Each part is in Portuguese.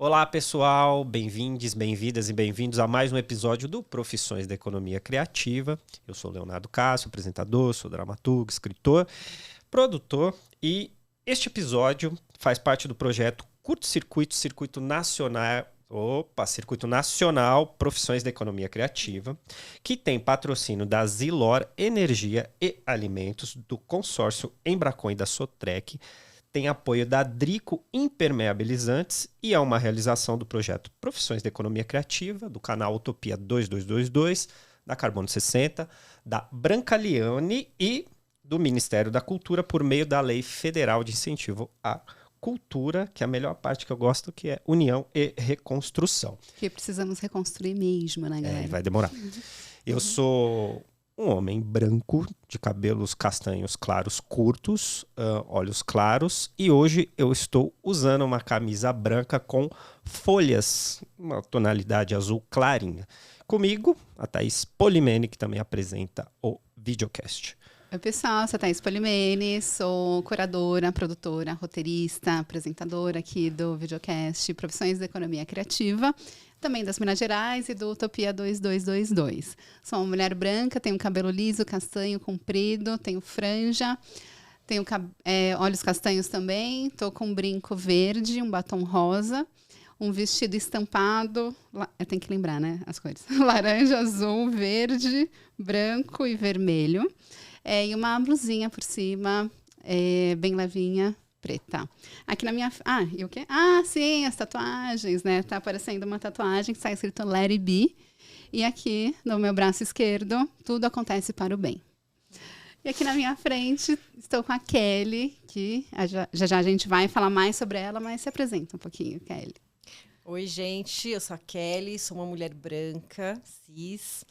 Olá pessoal, bem-vindos, bem-vindas e bem-vindos a mais um episódio do Profissões da Economia Criativa. Eu sou Leonardo Cássio, apresentador, sou dramaturgo, escritor, produtor e este episódio faz parte do projeto Circuito Nacional Profissões da Economia Criativa, que tem patrocínio da Zilor Energia e Alimentos, do consórcio Embracon e da Sotrec, tem apoio da Drico Impermeabilizantes e é uma realização do projeto Profissões da Economia Criativa, do canal Utopia 2222, da Carbono 60, da Brancaleone e do Ministério da Cultura por meio da Lei Federal de Incentivo à Cultura, que é a melhor parte que eu gosto, que é União e Reconstrução. Que precisamos reconstruir mesmo, né, galera? Vai demorar. Eu sou um homem branco, de cabelos castanhos claros curtos, olhos claros, e hoje eu estou usando uma camisa branca com folhas, uma tonalidade azul clarinha. Comigo, a Thaís Polimene, que também apresenta o videocast. Oi, pessoal, sou a Thaís Polimene, sou curadora, produtora, roteirista, apresentadora aqui do videocast Profissões da Economia Criativa, também das Minas Gerais e do Utopia 2222. Sou uma mulher branca, tenho cabelo liso, castanho, comprido, tenho franja, tenho olhos castanhos também, estou com um brinco verde, um batom rosa, um vestido estampado, eu tenho que lembrar, né, as cores, laranja, azul, verde, branco e vermelho, e uma blusinha por cima, bem levinha, preta. Aqui na minha... e o quê? Sim, as tatuagens, né? Tá aparecendo uma tatuagem que está escrito Let It Be. E aqui, no meu braço esquerdo, tudo acontece para o bem. E aqui na minha frente, estou com a Kelly, que já a gente vai falar mais sobre ela, mas se apresenta um pouquinho, Kelly. Oi, gente, eu sou a Kelly, sou uma mulher branca, cis,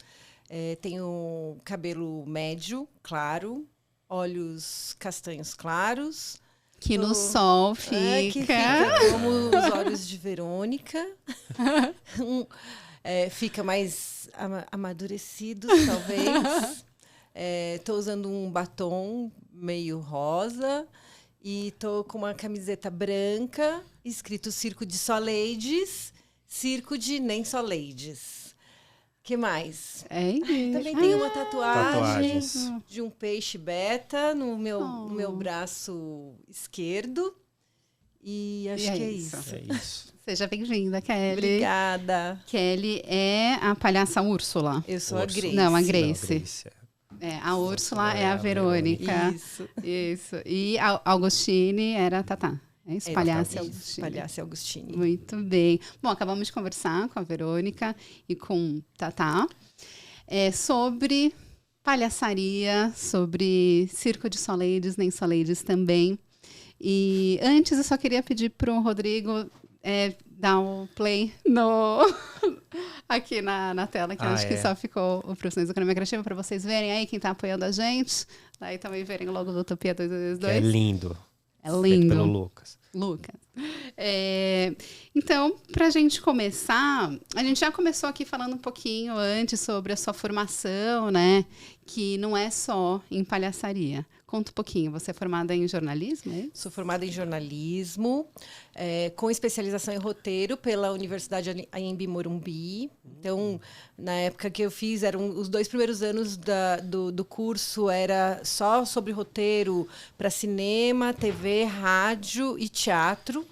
tenho cabelo médio, claro, olhos castanhos claros, que no sol fica. Que fica como os olhos de Verônica. Fica mais amadurecido, talvez. Estou usando um batom meio rosa. E estou com uma camiseta branca, escrito Circo de Só Ladies, Circo de Nem Só Ladies. Que mais? Também tem uma tatuagem de um peixe beta no meu braço esquerdo. E acho que é isso. Seja bem-vinda, Kelly. Obrigada. Kelly é a palhaça Úrsula. Eu sou a Grace. Não, a Grace. Não, Grace a Úrsula é a Verônica. Isso. E a Augustine era a Tatá. É isso, Palhaça Augustine. Muito bem. Bom, acabamos de conversar com a Verônica e com Tatá sobre palhaçaria, sobre circo de só ladies, nem só ladies também. E antes eu só queria pedir para o Rodrigo dar um play aqui na tela, que eu acho que só ficou o Profissões da Economia Criativa, para vocês verem aí quem está apoiando a gente. Daí também verem o logo do Utopia 2222. É lindo. É lindo. Feito pelo Lucas. Então, para a gente começar, a gente já começou aqui falando um pouquinho antes sobre a sua formação, né? Que não é só em palhaçaria. Conta um pouquinho, você é formada em jornalismo, é? Sou formada em jornalismo, com especialização em roteiro pela Universidade Anhembi Morumbi. Então, na época que eu fiz, eram os 2 primeiros anos do curso, era só sobre roteiro para cinema, TV, rádio e teatro.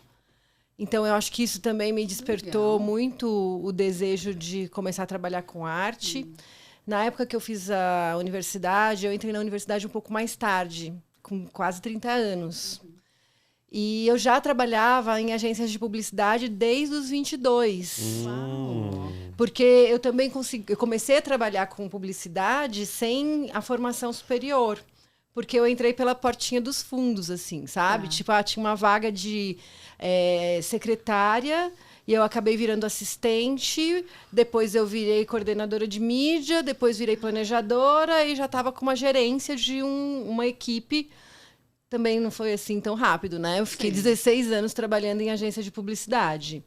Então, eu acho que isso também me despertou muito o desejo de começar a trabalhar com arte. Na época que eu fiz a universidade, eu entrei na universidade um pouco mais tarde, com quase 30 anos. E eu já trabalhava em agências de publicidade desde os 22. Uau. Porque eu também eu comecei a trabalhar com publicidade sem a formação superior. Porque eu entrei pela portinha dos fundos, assim, sabe? Tipo, tinha uma vaga de secretária e eu acabei virando assistente. Depois eu virei coordenadora de mídia, depois virei planejadora e já estava com uma gerência de uma equipe. Também não foi assim tão rápido, né? Eu fiquei 16 anos trabalhando em agência de publicidade.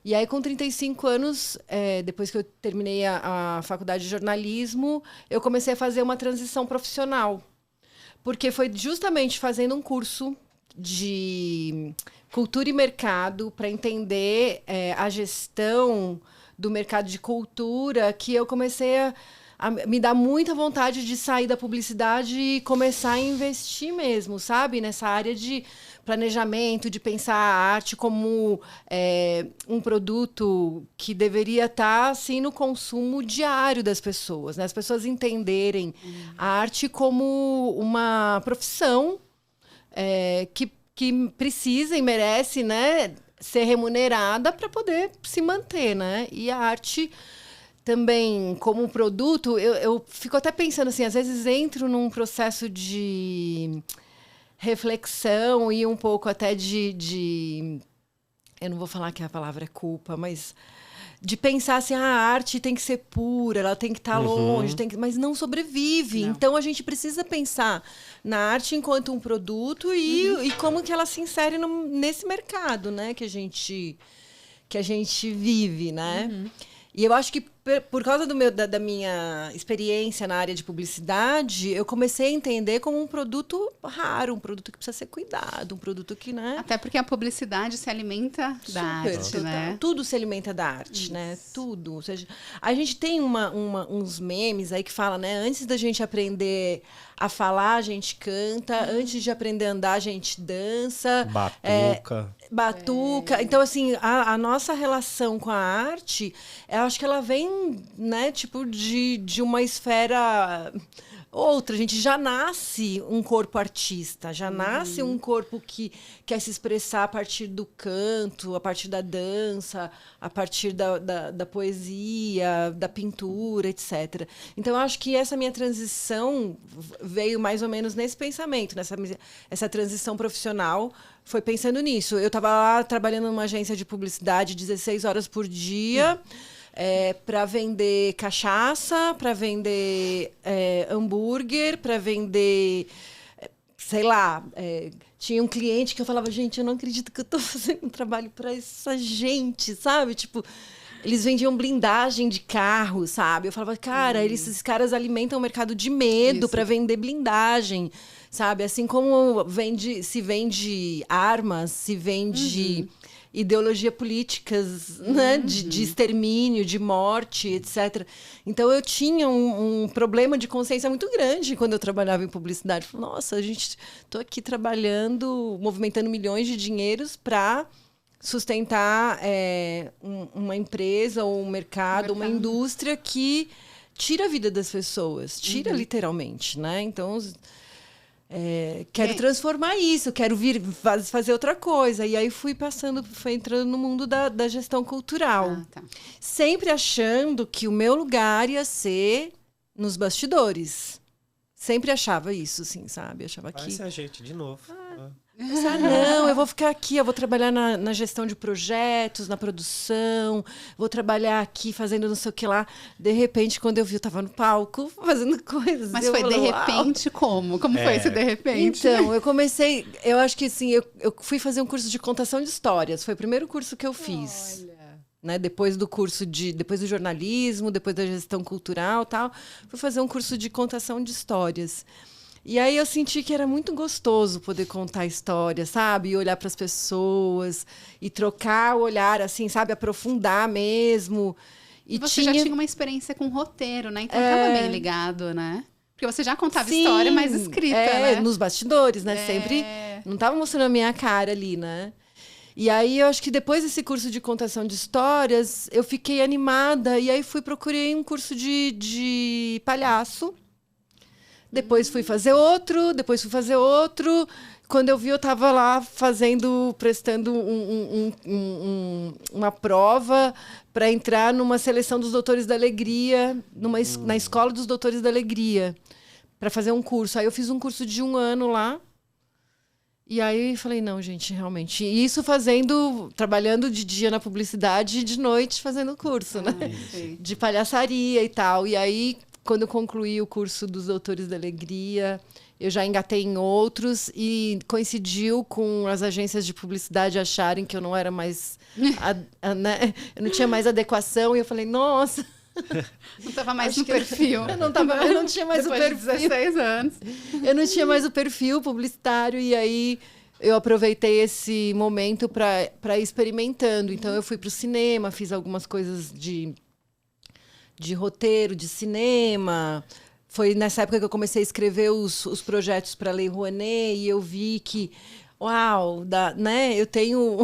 E aí, com 35 anos, depois que eu terminei a faculdade de jornalismo, eu comecei a fazer uma transição profissional. Porque foi justamente fazendo um curso de cultura e mercado para entender a gestão do mercado de cultura que eu comecei a me dá muita vontade de sair da publicidade e começar a investir mesmo, sabe? Nessa área de planejamento, de pensar a arte como um produto que deveria estar assim, no consumo diário das pessoas, né? As pessoas entenderem a arte como uma profissão que precisa e merece, né, ser remunerada para poder se manter, né? E a arte também, como produto, eu fico até pensando assim, às vezes entro num processo de reflexão e um pouco até de eu não vou falar que a palavra é culpa, mas de pensar assim, a arte tem que ser pura, ela tem que estar longe, mas não sobrevive. Não. Então, a gente precisa pensar na arte enquanto um produto e como que ela se insere nesse mercado, né, que a gente vive, né? E eu acho que por causa da minha experiência na área de publicidade, eu comecei a entender como um produto raro, um produto que precisa ser cuidado, um produto que, né? Até porque a publicidade se alimenta da arte, né? Tudo se alimenta da arte, né? Tudo. Ou seja, a gente tem uns memes aí que falam, né? Antes da gente aprender a falar, a gente canta. Antes de aprender a andar, a gente dança. Batuca. Então, assim, a nossa relação com a arte, eu acho que ela vem, né, tipo, de uma esfera outra. A gente já nasce um corpo artista, já nasce um corpo que quer se expressar a partir do canto, a partir da dança, a partir da poesia, da pintura, etc. Então, eu acho que essa minha transição veio mais ou menos nesse pensamento, essa transição profissional foi pensando nisso. Eu estava lá trabalhando numa agência de publicidade 16 horas por dia, para vender cachaça, para vender hambúrguer, para vender, sei lá, tinha um cliente que eu falava, gente, eu não acredito que eu estou fazendo um trabalho para essa gente, sabe? Tipo, eles vendiam blindagem de carro, sabe? Eu falava, cara, esses caras alimentam o mercado de medo para vender blindagem, sabe? Assim como se vende armas, se vende ideologia políticas, né? De extermínio, de morte, etc. Então, eu tinha um problema de consciência muito grande quando eu trabalhava em publicidade. Nossa, tô aqui trabalhando, movimentando milhões de dinheiros para sustentar uma empresa ou um mercado, uma indústria que tira a vida das pessoas, tira literalmente, né? Então, quero transformar isso, quero fazer outra coisa. E aí fui entrando no mundo da gestão cultural. Sempre achando que o meu lugar ia ser nos bastidores. Sempre achava isso, assim, sabe? Achava que... Parece a gente de novo. Não, eu vou ficar aqui, eu vou trabalhar na gestão de projetos, na produção, vou trabalhar aqui fazendo não sei o que lá. De repente, quando eu vi, eu estava no palco fazendo coisas. Mas foi de repente como? Como foi esse de repente? Então, eu acho que assim, eu fui fazer um curso de contação de histórias. Foi o primeiro curso que eu fiz. Olha. Né? Depois do jornalismo, depois da gestão cultural e tal, fui fazer um curso de contação de histórias. E aí eu senti que era muito gostoso poder contar histórias, sabe? E olhar para as pessoas e trocar o olhar, assim, sabe? Aprofundar mesmo. E você já tinha uma experiência com roteiro, né? Então estava bem ligado, né? Porque você já contava história, mas escrita, né? Nos bastidores, né? Sempre não estava mostrando a minha cara ali, né? E aí eu acho que depois desse curso de contação de histórias, eu fiquei animada e aí procurei um curso de palhaço. Depois fui fazer outro, Quando eu vi, eu estava lá prestando uma prova para entrar numa seleção dos Doutores da Alegria, na Escola dos Doutores da Alegria, para fazer um curso. Aí eu fiz um curso de 1 ano lá. E aí falei, não, gente, realmente. E isso trabalhando de dia na publicidade e de noite fazendo curso, né? De palhaçaria e tal. E aí, quando eu concluí o curso dos Doutores da Alegria, eu já engatei em outros e coincidiu com as agências de publicidade acharem que eu não era mais... né? Eu não tinha mais adequação. E eu falei, nossa... Não estava mais no perfil. Eu não tinha mais Depois o perfil. De 16 anos. Eu não tinha mais o perfil publicitário e aí eu aproveitei esse momento para ir experimentando. Então eu fui para o cinema, fiz algumas coisas de roteiro, de cinema. Foi nessa época que eu comecei a escrever os projetos para a Lei Rouanet e eu vi que, uau, né? Eu tenho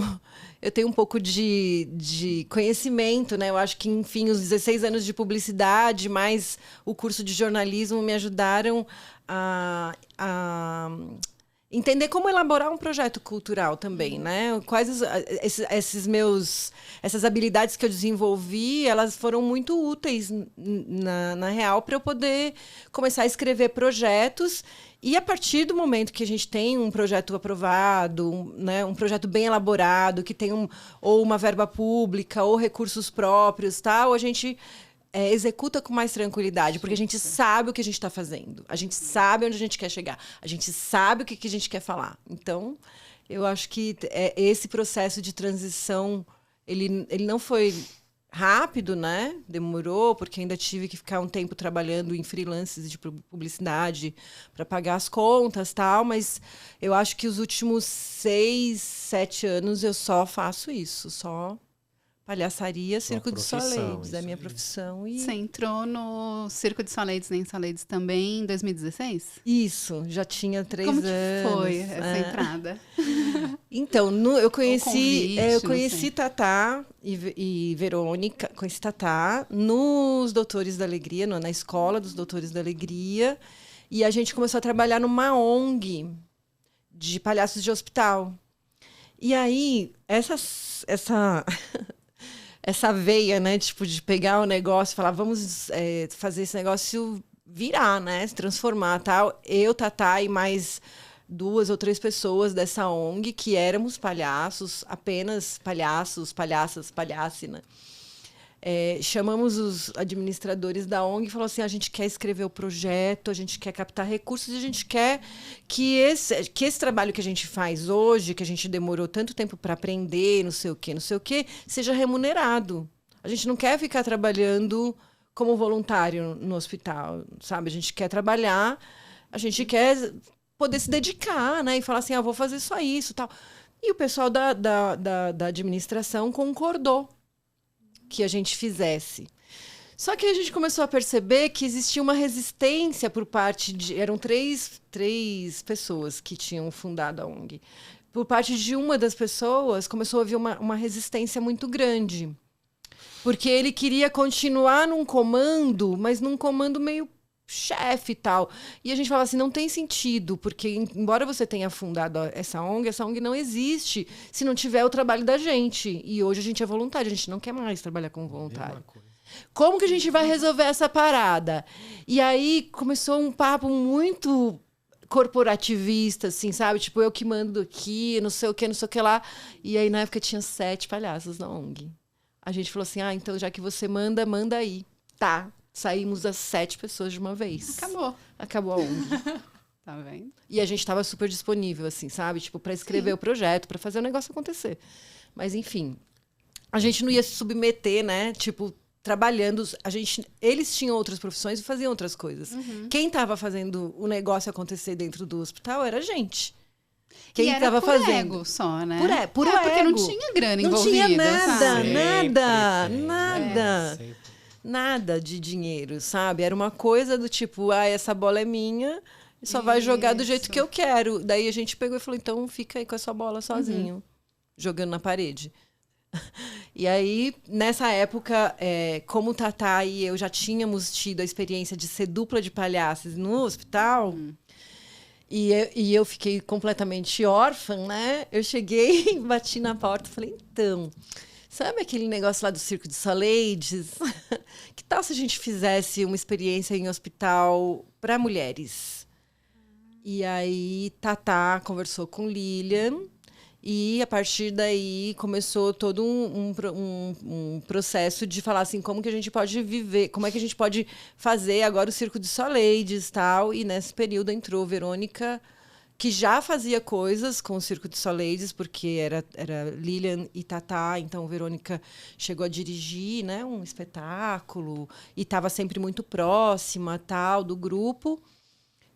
um pouco de conhecimento, né? Eu acho que, enfim, os 16 anos de publicidade, mais o curso de jornalismo me ajudaram a entender como elaborar um projeto cultural também, né? Quais essas habilidades que eu desenvolvi, elas foram muito úteis na real para eu poder começar a escrever projetos. E a partir do momento que a gente tem um projeto aprovado, né, um projeto bem elaborado, que tem ou uma verba pública ou recursos próprios, tal, a gente executa com mais tranquilidade, porque a gente sabe o que a gente está fazendo, a gente sabe onde a gente quer chegar, a gente sabe o que a gente quer falar. Então, eu acho que esse processo de transição, ele não foi rápido, né? Demorou, porque ainda tive que ficar um tempo trabalhando em freelances de publicidade para pagar as contas, tal, mas eu acho que os últimos 6, 7 anos eu só faço isso, só palhaçaria, Circo de Soleides, é a minha profissão. E... Você entrou no Circo de Soleides, nem Soleides também, em 2016? Isso, já tinha 3 anos. Como que foi essa entrada? Então, eu conheci convite, Tatá e Verônica, conheci Tatá nos Doutores da Alegria, na Escola dos Doutores da Alegria, e a gente começou a trabalhar numa ONG de palhaços de hospital. E aí, essa veia, né, tipo, de pegar o negócio e falar, vamos fazer esse negócio virar, né, se transformar, tal. Eu, Tatá e mais 2 ou 3 pessoas dessa ONG, que éramos palhaços, apenas palhaços, palhaças, palhacina. Chamamos os administradores da ONG e falou assim, a gente quer escrever o projeto, a gente quer captar recursos e a gente quer que esse trabalho que a gente faz hoje, que a gente demorou tanto tempo para aprender, não sei o quê, seja remunerado. A gente não quer ficar trabalhando como voluntário no hospital, sabe? A gente quer trabalhar, a gente quer poder se dedicar, né? E falar assim, vou fazer só isso, tal. E o pessoal da administração concordou que a gente fizesse. Só que a gente começou a perceber que existia uma resistência por parte de... Eram três pessoas que tinham fundado a ONG. Por parte de uma das pessoas, começou a haver uma resistência muito grande. Porque ele queria continuar num comando, mas num comando meio chefe e tal. E a gente falava assim, não tem sentido, porque embora você tenha fundado essa ONG não existe se não tiver o trabalho da gente. E hoje a gente é voluntário, a gente não quer mais trabalhar como voluntário. Como que a gente vai resolver essa parada? E aí começou um papo muito corporativista, assim, sabe? Tipo, eu que mando aqui, não sei o que lá. E aí, na época, tinha 7 palhaços na ONG. A gente falou assim, então já que você manda aí. Tá. Saímos as 7 pessoas de uma vez. Acabou a ONG. Tá vendo? E a gente estava super disponível, assim, sabe? Tipo, para escrever o projeto, para fazer o negócio acontecer. Mas, enfim, a gente não ia se submeter, né? Tipo, trabalhando... Eles tinham outras profissões e faziam outras coisas. Quem estava fazendo o negócio acontecer dentro do hospital era a gente. Quem estava fazendo? Ego só, né? Por ego. Porque não tinha grana envolvida. Não tinha nada. Sempre. Nada de dinheiro, sabe? Era uma coisa do tipo, essa bola é minha, só vai jogar do jeito que eu quero. Daí a gente pegou e falou, então fica aí com a sua bola sozinho, jogando na parede. E aí, nessa época, como Tatá e eu já tínhamos tido a experiência de ser dupla de palhaços no hospital, e eu fiquei completamente órfã, né? Eu cheguei, bati na porta e falei, então, sabe aquele negócio lá do Circo de Soleides? Que tal se a gente fizesse uma experiência em hospital para mulheres? E aí, Tatá conversou com Lilian, e a partir daí começou todo um processo de falar assim, como que a gente pode viver, como é que a gente pode fazer agora o Circo de Soleides, tal. E nesse período entrou Verônica, que já fazia coisas com o Circo de Soleides, porque era Lilian e Tatá, então Verônica chegou a dirigir, né, um espetáculo e estava sempre muito próxima, tal, do grupo.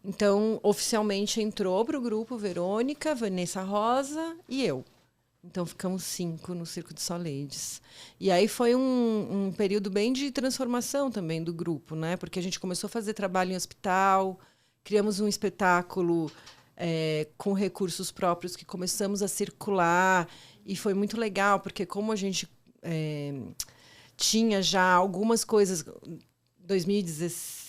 Então, oficialmente entrou para o grupo Verônica, Vanessa Rosa e eu. Então, ficamos 5 no Circo de Soleides. E aí foi um período bem de transformação também do grupo, né? Porque a gente começou a fazer trabalho em hospital, criamos um espetáculo com recursos próprios que começamos a circular. E foi muito legal, porque como a gente tinha já algumas coisas... 2016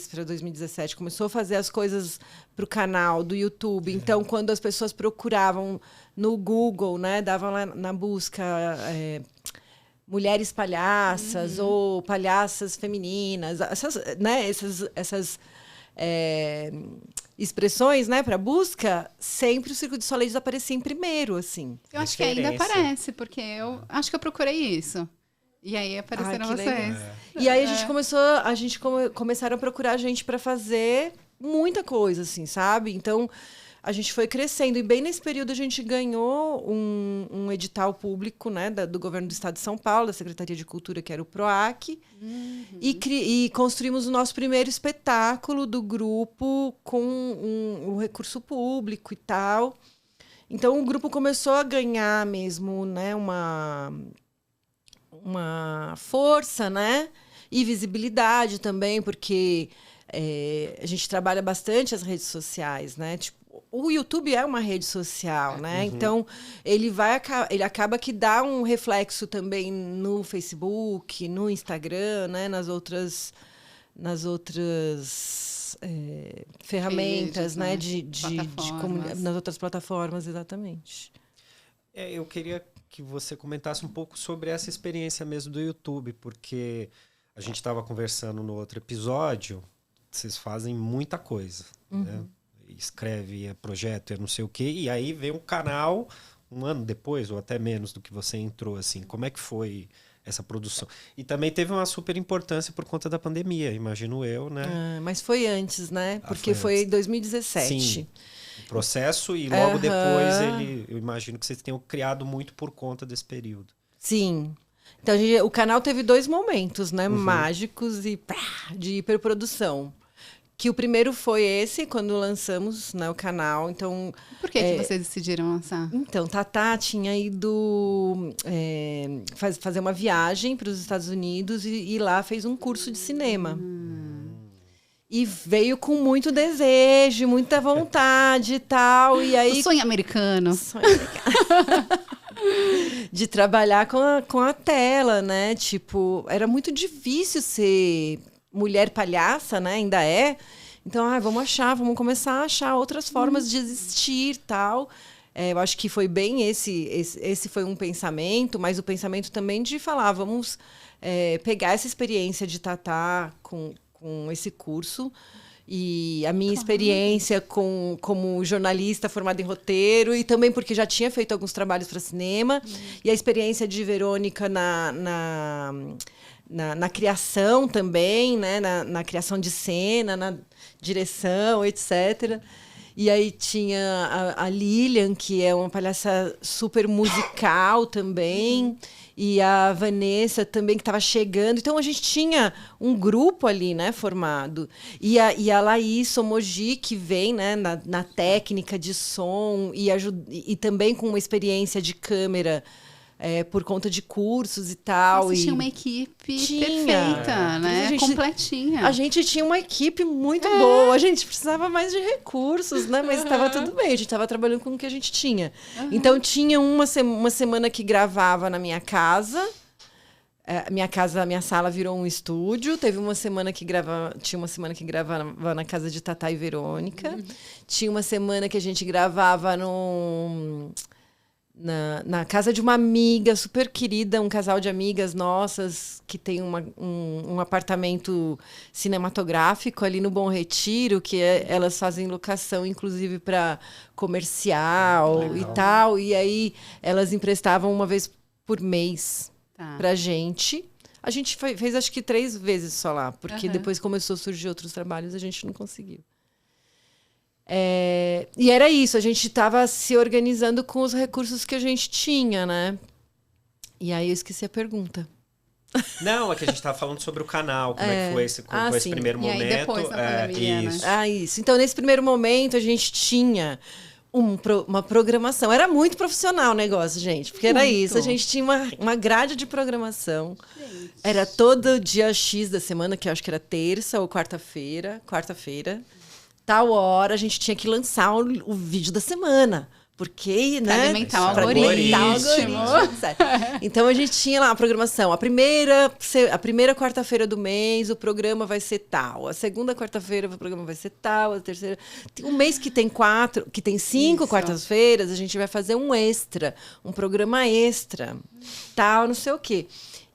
para 2017, começou a fazer as coisas para o canal do YouTube. Então, quando as pessoas procuravam no Google, né, davam lá na busca mulheres palhaças ou palhaças femininas, essas expressões, né, para busca, sempre o Circo de Soleides aparecia em primeiro, assim. Eu acho que ainda aparece, porque eu acho que eu procurei isso. E aí apareceram vocês. E aí começaram a procurar a gente para fazer muita coisa, assim, sabe? Então, a gente foi crescendo. E bem nesse período a gente ganhou um edital público, né, do governo do estado de São Paulo, da Secretaria de Cultura, que era o PROAC. E construímos o nosso primeiro espetáculo do grupo com um recurso público e tal. Então, o grupo começou a ganhar mesmo, né, uma força, né? E visibilidade também, porque a gente trabalha bastante as redes sociais, né? Tipo, o YouTube é uma rede social, né? Então, ele acaba que dá um reflexo também no Facebook, no Instagram, né? Nas outras ferramentas, né? Nas outras plataformas, exatamente. Eu queria que você comentasse um pouco sobre essa experiência mesmo do YouTube, porque a gente estava conversando no outro episódio, vocês fazem muita coisa, né? Escreve, projeto, não sei o quê, e aí vem um canal um ano depois, ou até menos do que você entrou, assim. Como é que foi essa produção? E também teve uma super importância por conta da pandemia, imagino eu, né? Mas foi antes, né? Porque foi em 2017. Sim. O processo e logo depois eu imagino que vocês tenham criado muito por conta desse período. Sim. Então o canal teve 2 momentos, né, mágicos e de hiperprodução. Que o primeiro foi esse, quando lançamos, né, o canal. Então, por que vocês decidiram lançar? Então, Tatá tinha ido fazer uma viagem para os Estados Unidos e lá fez um curso de cinema. E veio com muito desejo, muita vontade e tal. E aí, o sonho americano. De trabalhar com a tela, né? Tipo, era muito difícil ser mulher palhaça, né? Ainda é. Então, vamos começar a achar outras formas de existir e tal. Eu acho que foi bem esse foi um pensamento, mas o pensamento também de falar, vamos pegar essa experiência de Tatá com esse curso e a minha experiência como jornalista formada em roteiro e também porque já tinha feito alguns trabalhos para cinema e a experiência de Verônica na criação também, né? Na criação de cena, na direção, etc. E aí tinha a Lilian, que é uma palhaça super musical também, e a Vanessa também, que estava chegando. Então, a gente tinha um grupo ali, né, formado. E a Laís Somoji, que vem, né, na técnica de som e também com uma experiência de câmera por conta de cursos e tal. Você tinha uma equipe perfeita, né? Completinha. A gente tinha uma equipe muito boa. A gente precisava mais de recursos, né? Mas estava tudo bem. A gente estava trabalhando com o que a gente tinha. Então, tinha uma semana que gravava na minha casa. Minha sala virou um estúdio. Teve uma semana que tinha uma semana que gravava na casa de Tatá e Verônica. Tinha uma semana que a gente gravava na casa de uma amiga super querida, um casal de amigas nossas que tem um apartamento cinematográfico ali no Bom Retiro, que elas fazem locação, inclusive, para comercial e tal. E aí elas emprestavam uma vez por mês pra gente. A gente fez acho que 3 vezes só lá, porque depois começou a surgir outros trabalhos, a gente não conseguiu. E era isso, a gente estava se organizando com os recursos que a gente tinha, né? E aí eu esqueci a pergunta. Não, é que a gente estava falando sobre o canal, como é que foi esse primeiro momento. E aí depois da pandemia, isso. né? Isso. Então, nesse primeiro momento, a gente tinha uma programação. Era muito profissional o negócio, gente. Porque era isso. A gente tinha uma grade de programação. Gente. Era todo dia X da semana, que eu acho que era terça ou quarta-feira. Tal hora, a gente tinha que lançar o vídeo da semana. Porque, né? Alimentar o algoritmo. Então, a gente tinha lá a programação. A primeira quarta-feira do mês, o programa vai ser tal. A segunda quarta-feira, o programa vai ser tal. A terceira... Um mês que tem 5 quartas-feiras, a gente vai fazer um extra. Um programa extra. Tal, não sei o quê.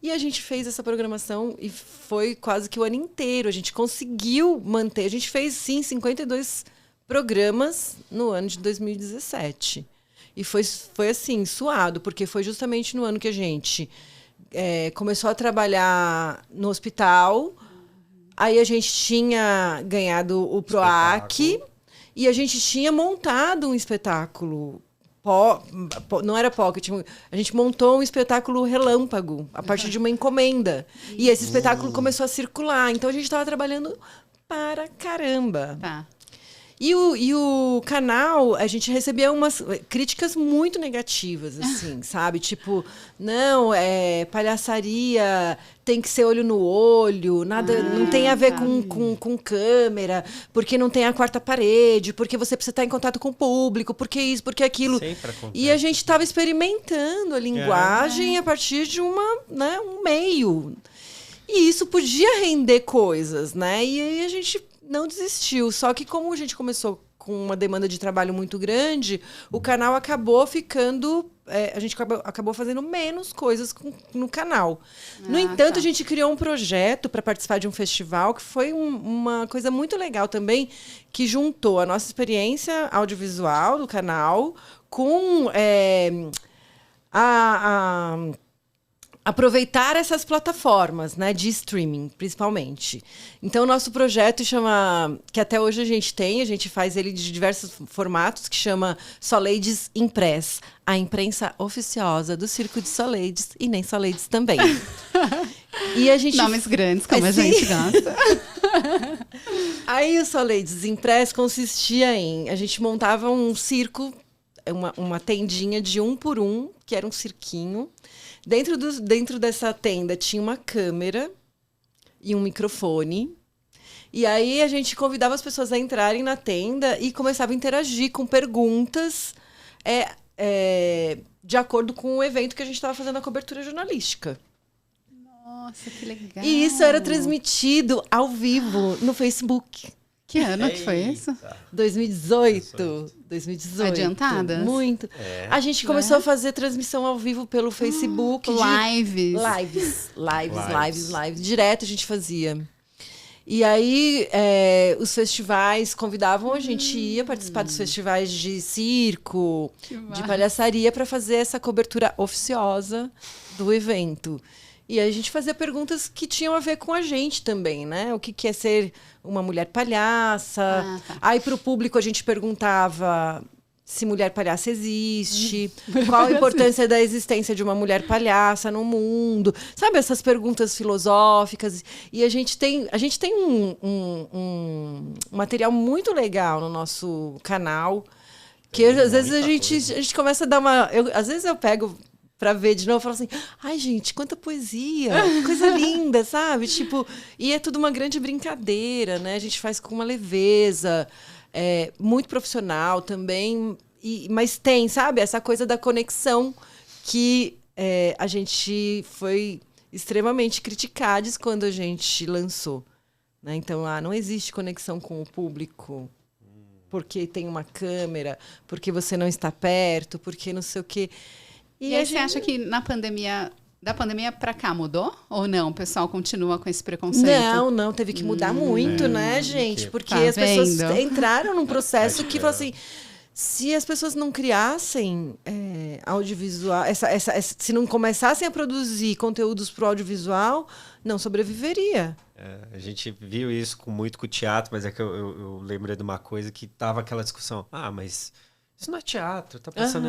E a gente fez essa programação e foi quase que o ano inteiro. A gente conseguiu manter. A gente fez, sim, 52 programas no ano de 2017. E foi assim, suado, porque foi justamente no ano que a gente começou a trabalhar no hospital. Aí a gente tinha ganhado o PROAC e a gente tinha montado um espetáculo. Não era pocket, a gente montou um espetáculo relâmpago a partir de uma encomenda. E esse espetáculo começou a circular. Então a gente estava trabalhando para caramba. Tá. E o canal, a gente recebia umas críticas muito negativas, assim, sabe? Tipo, não, palhaçaria, tem que ser olho no olho, nada, não tem a ver com câmera, porque não tem a quarta parede, porque você precisa estar em contato com o público, porque isso, porque aquilo. E a gente estava experimentando a linguagem a partir de um meio. E isso podia render coisas, né? E aí a gente não desistiu. Só que como a gente começou com uma demanda de trabalho muito grande, o canal acabou ficando... a gente acabou fazendo menos coisas no canal. No entanto, a gente criou um projeto para participar de um festival que foi uma coisa muito legal também, que juntou a nossa experiência audiovisual do canal com aproveitar essas plataformas, né, de streaming, principalmente. Então, o nosso projeto chama... Que até hoje a gente faz ele de diversos formatos, que chama Soleides Impress, a imprensa oficiosa do Circo de Soleides, e nem Soleides também. E a gente... Nomes grandes, como a gente gosta. Aí, o Soleides Impress consistia em... A gente montava um circo, uma tendinha de 1 por 1, que era um cirquinho. Dentro dessa tenda tinha uma câmera e um microfone. E aí a gente convidava as pessoas a entrarem na tenda e começava a interagir com perguntas de acordo com o evento que a gente estava fazendo a cobertura jornalística. Nossa, que legal! E isso era transmitido ao vivo no Facebook. Que ano que foi isso? 2018. Adiantadas? Muito. A gente começou a fazer transmissão ao vivo pelo Facebook. Lives. Direto a gente fazia. E aí, os festivais convidavam a gente ia participar dos festivais de circo, de palhaçaria, para fazer essa cobertura oficiosa do evento. E aí a gente fazia perguntas que tinham a ver com a gente também, né? O que é ser uma mulher palhaça. Aí, para o público, a gente perguntava se mulher palhaça existe, qual a importância da existência de uma mulher palhaça no mundo. Sabe, essas perguntas filosóficas. E a gente tem um material muito legal no nosso canal, que às vezes a gente começa a dar uma... às vezes eu pego pra ver de novo, falo assim, ai, gente, quanta poesia, coisa linda, sabe? Tipo, e é tudo uma grande brincadeira, né? A gente faz com uma leveza, muito profissional também, mas tem, sabe? Essa coisa da conexão que a gente foi extremamente criticados quando a gente lançou, né? Então, não existe conexão com o público porque tem uma câmera, porque você não está perto, porque não sei o quê. E aí você acha que na pandemia, da pandemia para cá mudou? Ou não? O pessoal continua com esse preconceito? Não, teve que mudar muito, né, gente? Porque Tá as pessoas vendo? entraram num processo que, fala assim, se as pessoas não criassem audiovisual, se não começassem a produzir conteúdos para o audiovisual, não sobreviveria. A gente viu isso muito com o teatro, mas é que eu lembrei de uma coisa que tava aquela discussão. Mas isso não é teatro, tá passando...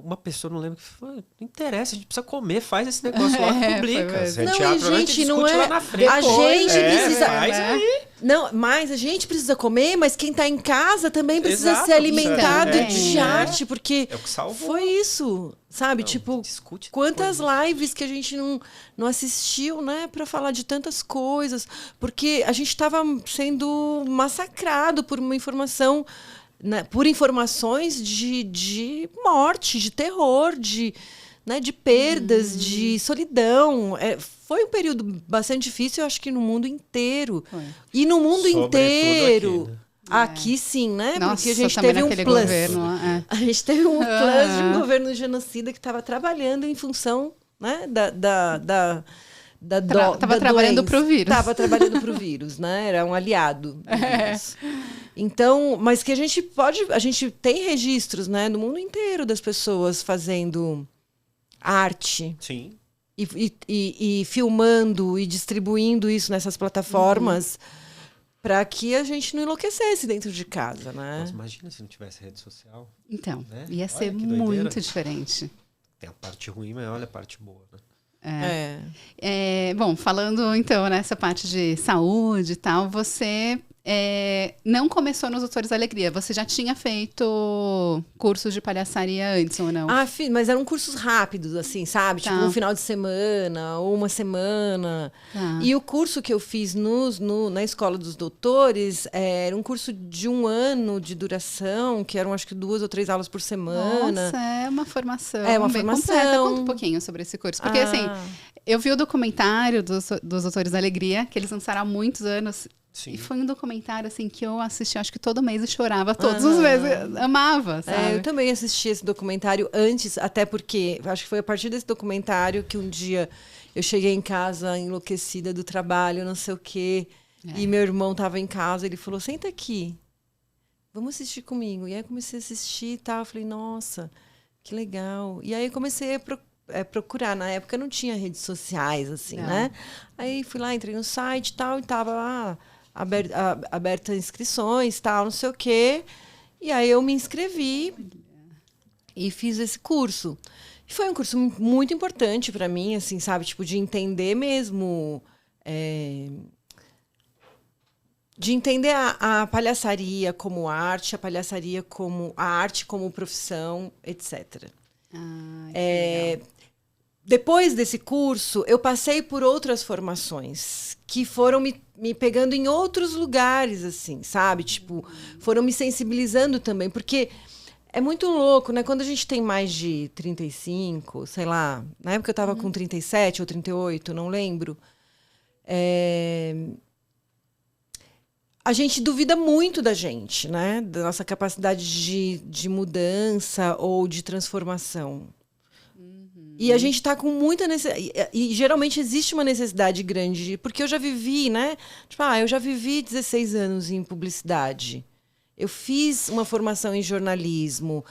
Uma pessoa, não lembro, que falou, não interessa, a gente precisa comer, faz esse negócio lá, publica. Se é não, teatro, gente, a gente não discute lá na frente. A gente precisa... Faz aí. Não, mas a gente precisa comer, mas quem está em casa também precisa Exato, ser alimentado precisa. de arte, porque É o que salvou. foi isso, sabe? Não, tipo, discute quantas coisa. lives que a gente não assistiu, né? Para falar de tantas coisas. Porque a gente estava sendo massacrado por uma informação... Né, por informações de morte, de terror, de perdas, de solidão. Foi um período bastante difícil, eu acho que no mundo inteiro. Foi. E no mundo Sobretudo inteiro. aqui, né? Aqui sim, né? Nossa, porque a gente também teve um naquele plus. governo, A gente teve um plus de um governo genocida que estava trabalhando em função, né, Tava trabalhando pro vírus. Estava trabalhando para o vírus, né? Era um aliado do vírus. Então, mas que a gente tem registros, né, no mundo inteiro das pessoas fazendo arte. Sim. E filmando e distribuindo isso nessas plataformas para que a gente não enlouquecesse dentro de casa, né? Mas imagina se não tivesse rede social. Então, Né? ia Olha ser que doideira. muito diferente. Tem a parte ruim, mas olha a parte boa, né? Bom, falando então nessa parte de saúde e tal, você não começou nos Doutores da Alegria. Você já tinha feito cursos de palhaçaria antes ou não? Mas eram cursos rápidos, assim, sabe? Tá. Tipo um final de semana ou uma semana. Tá. E o curso que eu fiz na Escola dos Doutores era um curso de 1 ano de duração, que eram acho que 2 ou 3 aulas por semana. Nossa, é uma formação É uma bem formação. completa. Conta um pouquinho sobre esse curso. Porque, assim, eu vi o documentário dos Doutores da Alegria, que eles lançaram há muitos anos. Sim. E foi um documentário, assim, que eu assisti, acho que todo mês e chorava todos os meses. Amava, sabe? Eu também assisti esse documentário antes, até porque acho que foi a partir desse documentário que um dia eu cheguei em casa enlouquecida do trabalho, não sei o quê, e meu irmão estava em casa, ele falou, senta aqui, vamos assistir comigo. E aí eu comecei a assistir e tal, eu falei, nossa, que legal. E aí eu comecei a procurar, na época não tinha redes sociais, assim, né? Aí fui lá, entrei no site e tal, e tava lá, aberta inscrições, tal, não sei o quê. E aí eu me inscrevi e fiz esse curso. E foi um curso muito importante para mim, assim, sabe? Tipo, de entender mesmo... de entender a palhaçaria como arte, a palhaçaria como... a arte como profissão, etc. Depois desse curso, eu passei por outras formações que foram me pegando em outros lugares, assim, sabe? Tipo, foram me sensibilizando também, porque é muito louco, né? Quando a gente tem mais de 35, sei lá, na época eu estava com 37 ou 38, não lembro, a gente duvida muito da gente, né? Da nossa capacidade de mudança ou de transformação. E a gente está com muita necessidade. E geralmente existe uma necessidade grande, porque eu já vivi, né? Tipo, eu já vivi 16 anos em publicidade. Eu fiz uma formação em jornalismo.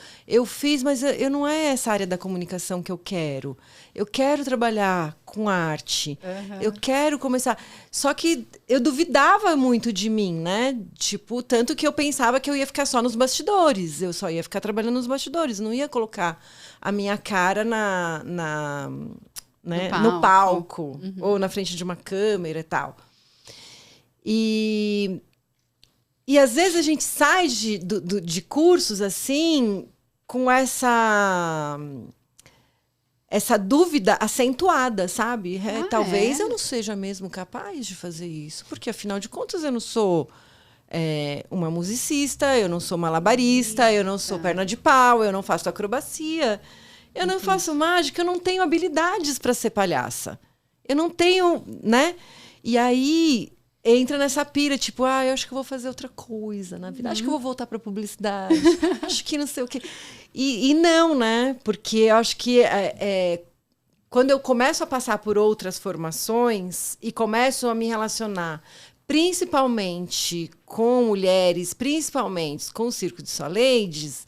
Mas eu não é essa área da comunicação que eu quero. Eu quero trabalhar com arte. Eu quero começar. Só que eu duvidava muito de mim, né? Tipo, tanto que eu pensava que eu ia ficar só nos bastidores. Eu só ia ficar trabalhando nos bastidores. Não ia colocar a minha cara no palco ou na frente de uma câmera e tal. E às vezes a gente sai de cursos assim com essa essa dúvida acentuada, sabe? Talvez é? eu não seja mesmo capaz de fazer isso, porque afinal de contas eu não sou uma musicista, eu não sou malabarista, eu não sou perna de pau, eu não faço acrobacia, eu não faço mágica, eu não tenho habilidades para ser palhaça. Eu não tenho, né? E aí entra nessa pira, tipo, eu acho que eu vou fazer outra coisa na vida. Acho que eu vou voltar para publicidade. Acho que não sei o quê. E não, né? Porque eu acho que quando eu começo a passar por outras formações e começo a me relacionar principalmente com mulheres, principalmente com o Circo de Soleides,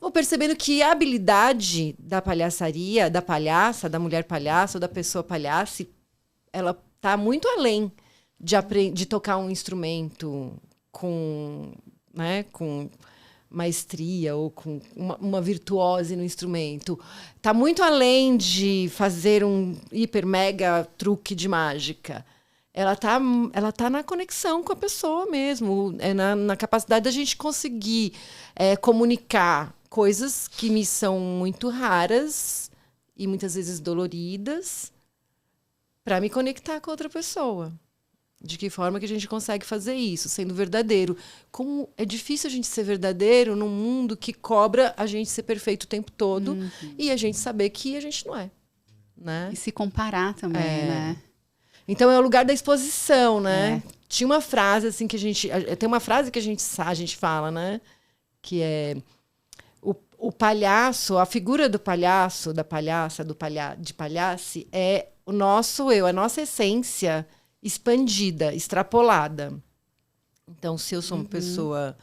vou percebendo que a habilidade da palhaçaria, da palhaça, da mulher palhaça ou da pessoa palhaça, ela está muito além de tocar um instrumento com maestria ou com uma virtuose no instrumento. Está muito além de fazer um hiper mega truque de mágica. Ela tá na conexão com a pessoa mesmo, na capacidade da gente conseguir comunicar coisas que me são muito raras e muitas vezes doloridas para me conectar com outra pessoa. De que forma que a gente consegue fazer isso, sendo verdadeiro? Como é difícil a gente ser verdadeiro num mundo que cobra a gente ser perfeito o tempo todo e a gente saber que a gente não é. Né? E se comparar também, né? Então é o lugar da exposição, né? Tinha uma frase assim que a gente... Tem uma frase que a gente fala, né? Que é... O palhaço, a figura do palhaço, da palhaça, de palhace, é o nosso eu, a nossa essência expandida, extrapolada. Então, se eu sou uma pessoa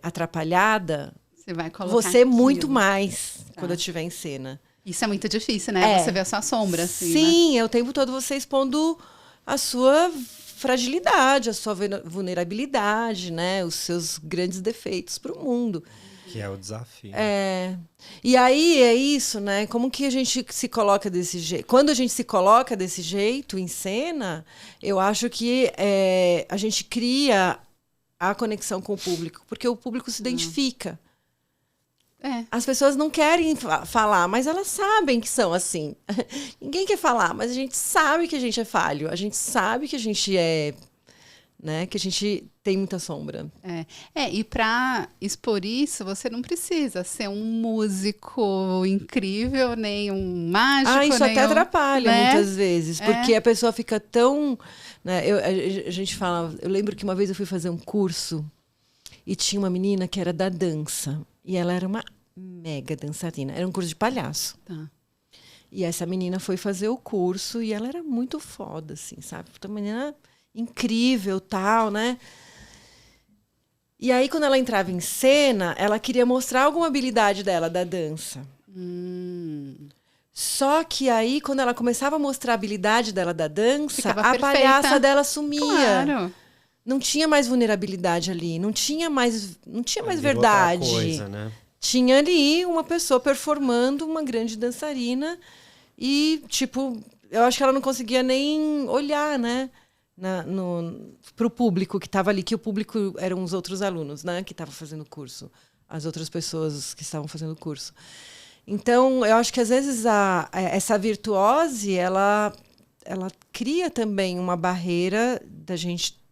atrapalhada, Você vai colocar você muito aquilo. mais quando eu estiver em cena. Isso é muito difícil, né? Você vê a sua sombra, assim, Sim, né? é o tempo todo você expondo a sua fragilidade, a sua vulnerabilidade, né? Os seus grandes defeitos para o mundo. Que é o desafio. E aí é isso, né? Como que a gente se coloca desse jeito? Quando a gente se coloca desse jeito em cena, eu acho que a gente cria a conexão com o público, porque o público se identifica. As pessoas não querem falar, mas elas sabem que são assim. Ninguém quer falar, mas a gente sabe que a gente é falho. A gente sabe que a gente né? Que a gente tem muita sombra. E para expor isso, você não precisa ser um músico incrível, nem um mágico. Isso até atrapalha, né? muitas vezes, porque a pessoa fica tão... Né? A gente fala... Eu lembro que uma vez eu fui fazer um curso e tinha uma menina que era da dança. E ela era uma mega dançarina. Era um curso de palhaço. Tá. E essa menina foi fazer o curso e ela era muito foda, assim, sabe? Uma menina incrível, tal, né? E aí, quando ela entrava em cena, ela queria mostrar alguma habilidade dela, da dança. Só que aí, quando ela começava a mostrar a habilidade dela da dança, Ficava a perfeita. palhaça dela sumia. Claro. Não tinha mais vulnerabilidade ali, não tinha mais Virou verdade. outra coisa, né? Tinha ali uma pessoa performando uma grande dançarina e, tipo, eu acho que ela não conseguia nem olhar, né? Para o público que estava ali, que o público eram os outros alunos, né? Que estavam fazendo o curso. As outras pessoas que estavam fazendo o curso. Então, eu acho que, às vezes, essa virtuose, ela cria também uma barreira da gente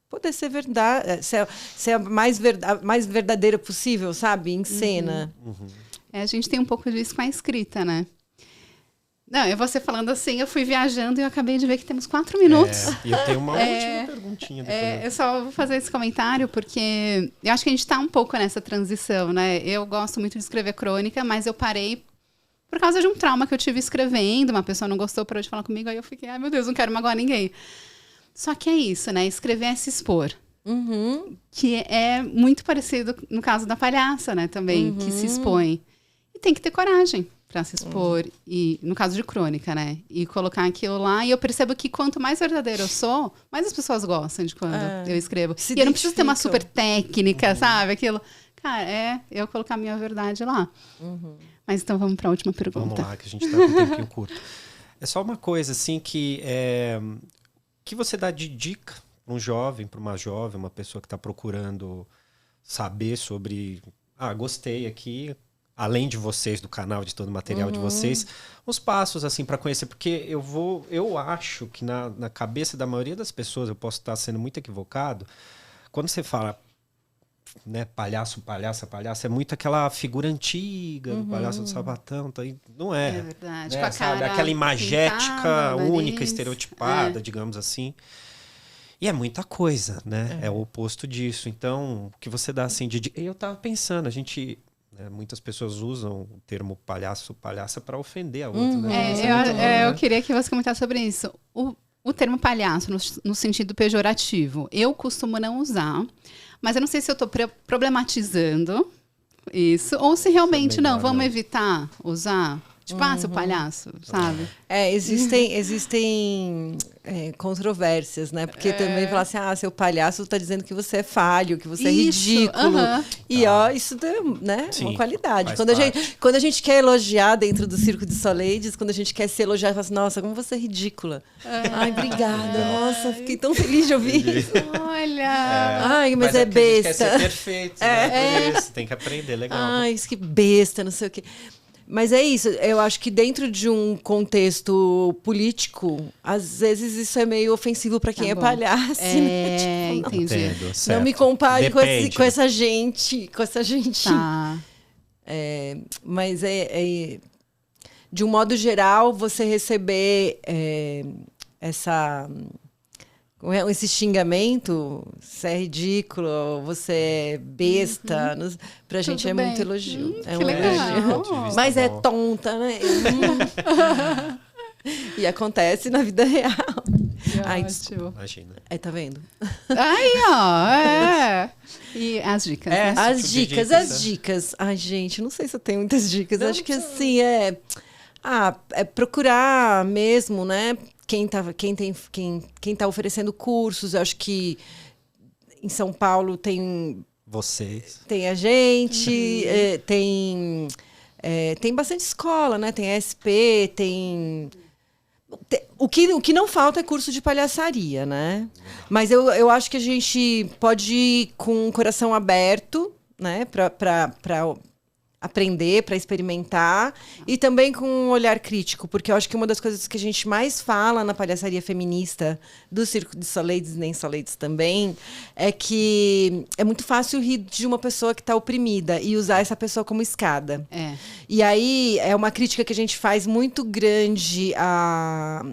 poder ser verdade, ser a mais verdadeira possível, sabe? Em cena. A gente tem um pouco disso com a escrita, né? Não, você falando assim, eu fui viajando e eu acabei de ver que temos 4 minutos. E eu tenho uma última perguntinha depois. Eu só vou fazer esse comentário porque eu acho que a gente está um pouco nessa transição, né? Eu gosto muito de escrever crônica, mas eu parei por causa de um trauma que eu tive escrevendo. Uma pessoa não gostou, parou de falar comigo, aí eu fiquei, ai meu Deus, não quero magoar ninguém. Só que é isso, né? Escrever é se expor. Que é muito parecido no caso da palhaça, né? Também, que se expõe. E tem que ter coragem para se expor. E no caso de crônica, né? E colocar aquilo lá. E eu percebo que quanto mais verdadeiro eu sou, mais as pessoas gostam de quando eu escrevo. E eu não preciso ter uma super técnica, sabe? Aquilo. Cara, eu colocar a minha verdade lá. Mas então vamos para a última pergunta. Vamos lá, que a gente tá com um tempinho curto. É só uma coisa, assim, que você dá de dica para um jovem, para uma jovem, uma pessoa que está procurando saber sobre... gostei aqui, além de vocês, do canal, de todo o material de vocês, os passos assim para conhecer, porque eu acho que na cabeça da maioria das pessoas, eu posso estar sendo muito equivocado, quando você fala, né, palhaço, palhaça, palhaça, é muito aquela figura antiga do palhaço do Sabatão, tá aí, não é. É verdade, Né, com a sabe? cara Aquela imagética pintada, única, nariz. estereotipada, digamos assim. E é muita coisa, né? É o oposto disso. Então, o que você dá assim de... Eu tava pensando, né, muitas pessoas usam o termo palhaço, palhaça para ofender a outra, né? Isso é muito louco, né? Eu queria que você comentasse sobre isso. O termo palhaço, no sentido pejorativo, eu costumo não usar, mas eu não sei se eu estou problematizando isso, ou se realmente melhor, não, vamos não. evitar usar. Tipo, seu palhaço, sabe? Existem controvérsias, né? Porque também falar assim, seu palhaço tá dizendo que você é falho, que você é Isso, ridículo. aham. E ó, isso é, né, Sim, uma qualidade. faz Quando a gente quer elogiar dentro do Circo de Soleides, quando a gente quer se elogiar, fala assim, nossa, como você é ridícula. Ai, obrigada. Nossa, fiquei tão feliz de ouvir isso. Olha! Ai, mas é que a gente quer besta. ser perfeito, né? Por isso, tem que aprender, legal. Ai, isso que besta, não sei o quê. Mas é isso, eu acho que dentro de um contexto político, às vezes isso é meio ofensivo para quem é bom. palhaço. Né? Tipo, Entendi. Entendo, não certo. me compare Depende, com essa gente. Tá. Mas de um modo geral, você receber esse xingamento, você é ridículo, você é besta, pra gente Tudo é bem. muito elogio. Que legal. ponto de vista Mas é bom. tonta, né? E acontece na vida real. Ai, Ótimo. Imagina. tá vendo? Aí, ó. E as dicas, né? Esse As tipo de dicas, dicas, as né? dicas. Ai, gente, não sei se eu tenho muitas dicas. Não, Acho que não assim, é procurar mesmo, né? Quem tá oferecendo cursos. Eu acho que em São Paulo tem Vocês. a gente, tem bastante escola, né? Tem a SP, o que não falta é curso de palhaçaria, né? Mas eu acho que a gente pode ir com o coração aberto, né? Para aprender, para experimentar, e também com um olhar crítico, porque eu acho que uma das coisas que a gente mais fala na palhaçaria feminista do Circo de Soleides, nem Soleides também, é que é muito fácil rir de uma pessoa que está oprimida e usar essa pessoa como escada. E aí é uma crítica que a gente faz muito grande a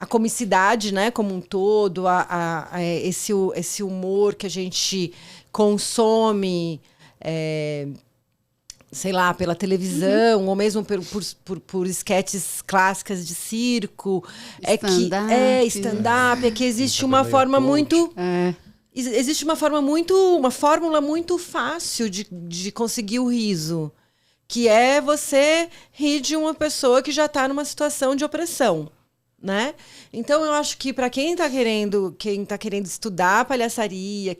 comicidade, né, como um todo, esse humor que a gente consome, sei lá, pela televisão, ou mesmo por esquetes clássicas de circo. Stand-up, é que existe uma forma muito... Existe uma fórmula muito fácil de conseguir o riso, que é você rir de uma pessoa que já está numa situação de opressão, né? Então, eu acho que para quem está querendo estudar palhaçaria,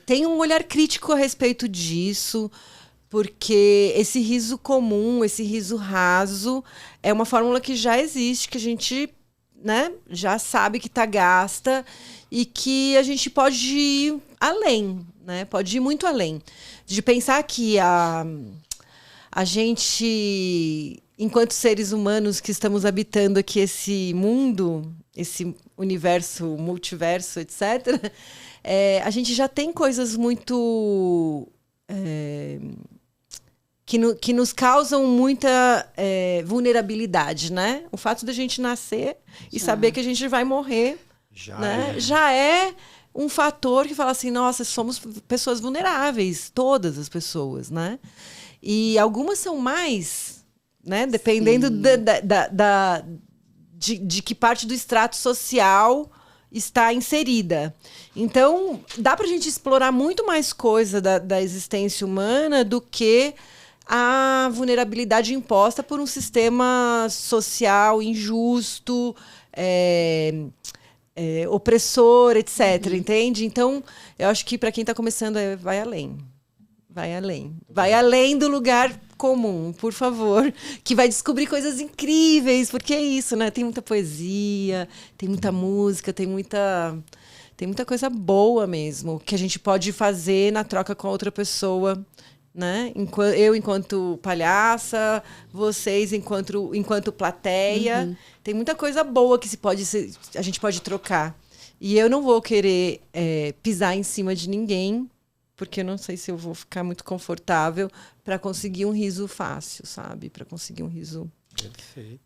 tem um olhar crítico a respeito disso, porque esse riso comum, esse riso raso, é uma fórmula que já existe, que a gente, né, já sabe que está gasta e que a gente pode ir além, né? Pode ir muito além. De pensar que a gente, enquanto seres humanos que estamos habitando aqui esse mundo, esse universo, multiverso, etc., a gente já tem coisas muito... que nos causam muita vulnerabilidade, né? O fato da gente nascer e saber que a gente vai morrer, já é um fator que fala assim, nossa, somos pessoas vulneráveis, todas as pessoas, né? E algumas são mais, né? Dependendo de que parte do extrato social está inserida. Então, dá para a gente explorar muito mais coisa da existência humana do que a vulnerabilidade imposta por um sistema social injusto, opressor, etc. Entende? Então, eu acho que para quem está começando, vai além. Vai além. Vai além do lugar comum, por favor. Que vai descobrir coisas incríveis, porque é isso, né? Tem muita poesia, tem muita música, tem Tem muita coisa boa mesmo, que a gente pode fazer na troca com a outra pessoa, né? Eu enquanto palhaça, vocês enquanto plateia. Tem muita coisa boa que a gente pode trocar. E eu não vou querer pisar em cima de ninguém, porque eu não sei se eu vou ficar muito confortável para conseguir um riso fácil, sabe? Para conseguir um riso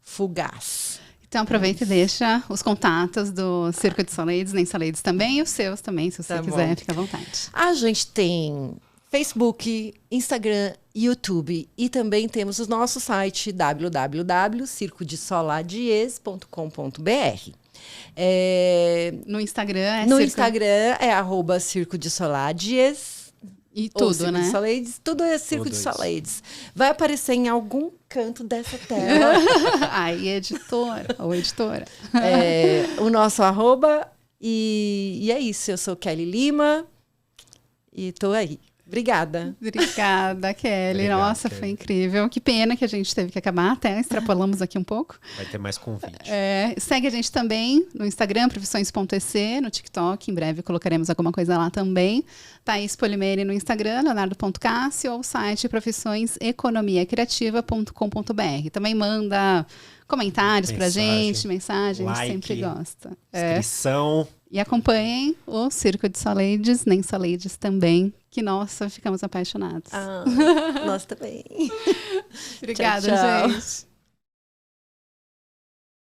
fugaz. Então aproveita e deixa os contatos do Circo de Soleides, Nem Soleides também, e os seus também, se você quiser, fica à vontade. A gente tem Facebook, Instagram, YouTube e também temos o nosso site www.circodesoladies.com.br. No Instagram Instagram é @circodesoladies. E tudo, né? Tudo é Circo de Soleides. Vai aparecer em algum canto dessa tela. Aí, editor ou editora. O nosso @. E é isso. Eu sou Kelly Lima e tô aí. Obrigada. Obrigada, Kelly. Obrigado, Nossa, Kelly. Foi incrível. Que pena que a gente teve que acabar, até extrapolamos aqui um pouco. Vai ter mais convite. Segue a gente também no Instagram, profissões.ec, no TikTok. Em breve colocaremos alguma coisa lá também. Thaís Polimeri no Instagram, leonardo.cássio, ou o site profissõeseconomiacriativa.com.br. Também manda comentários pra gente, mensagem, a gente sempre gosta. Inscrição. E acompanhem o Circo de Soleides, Nem Soleides também, que, nossa, ficamos apaixonados. Nós também. Obrigada, tchau, tchau. gente.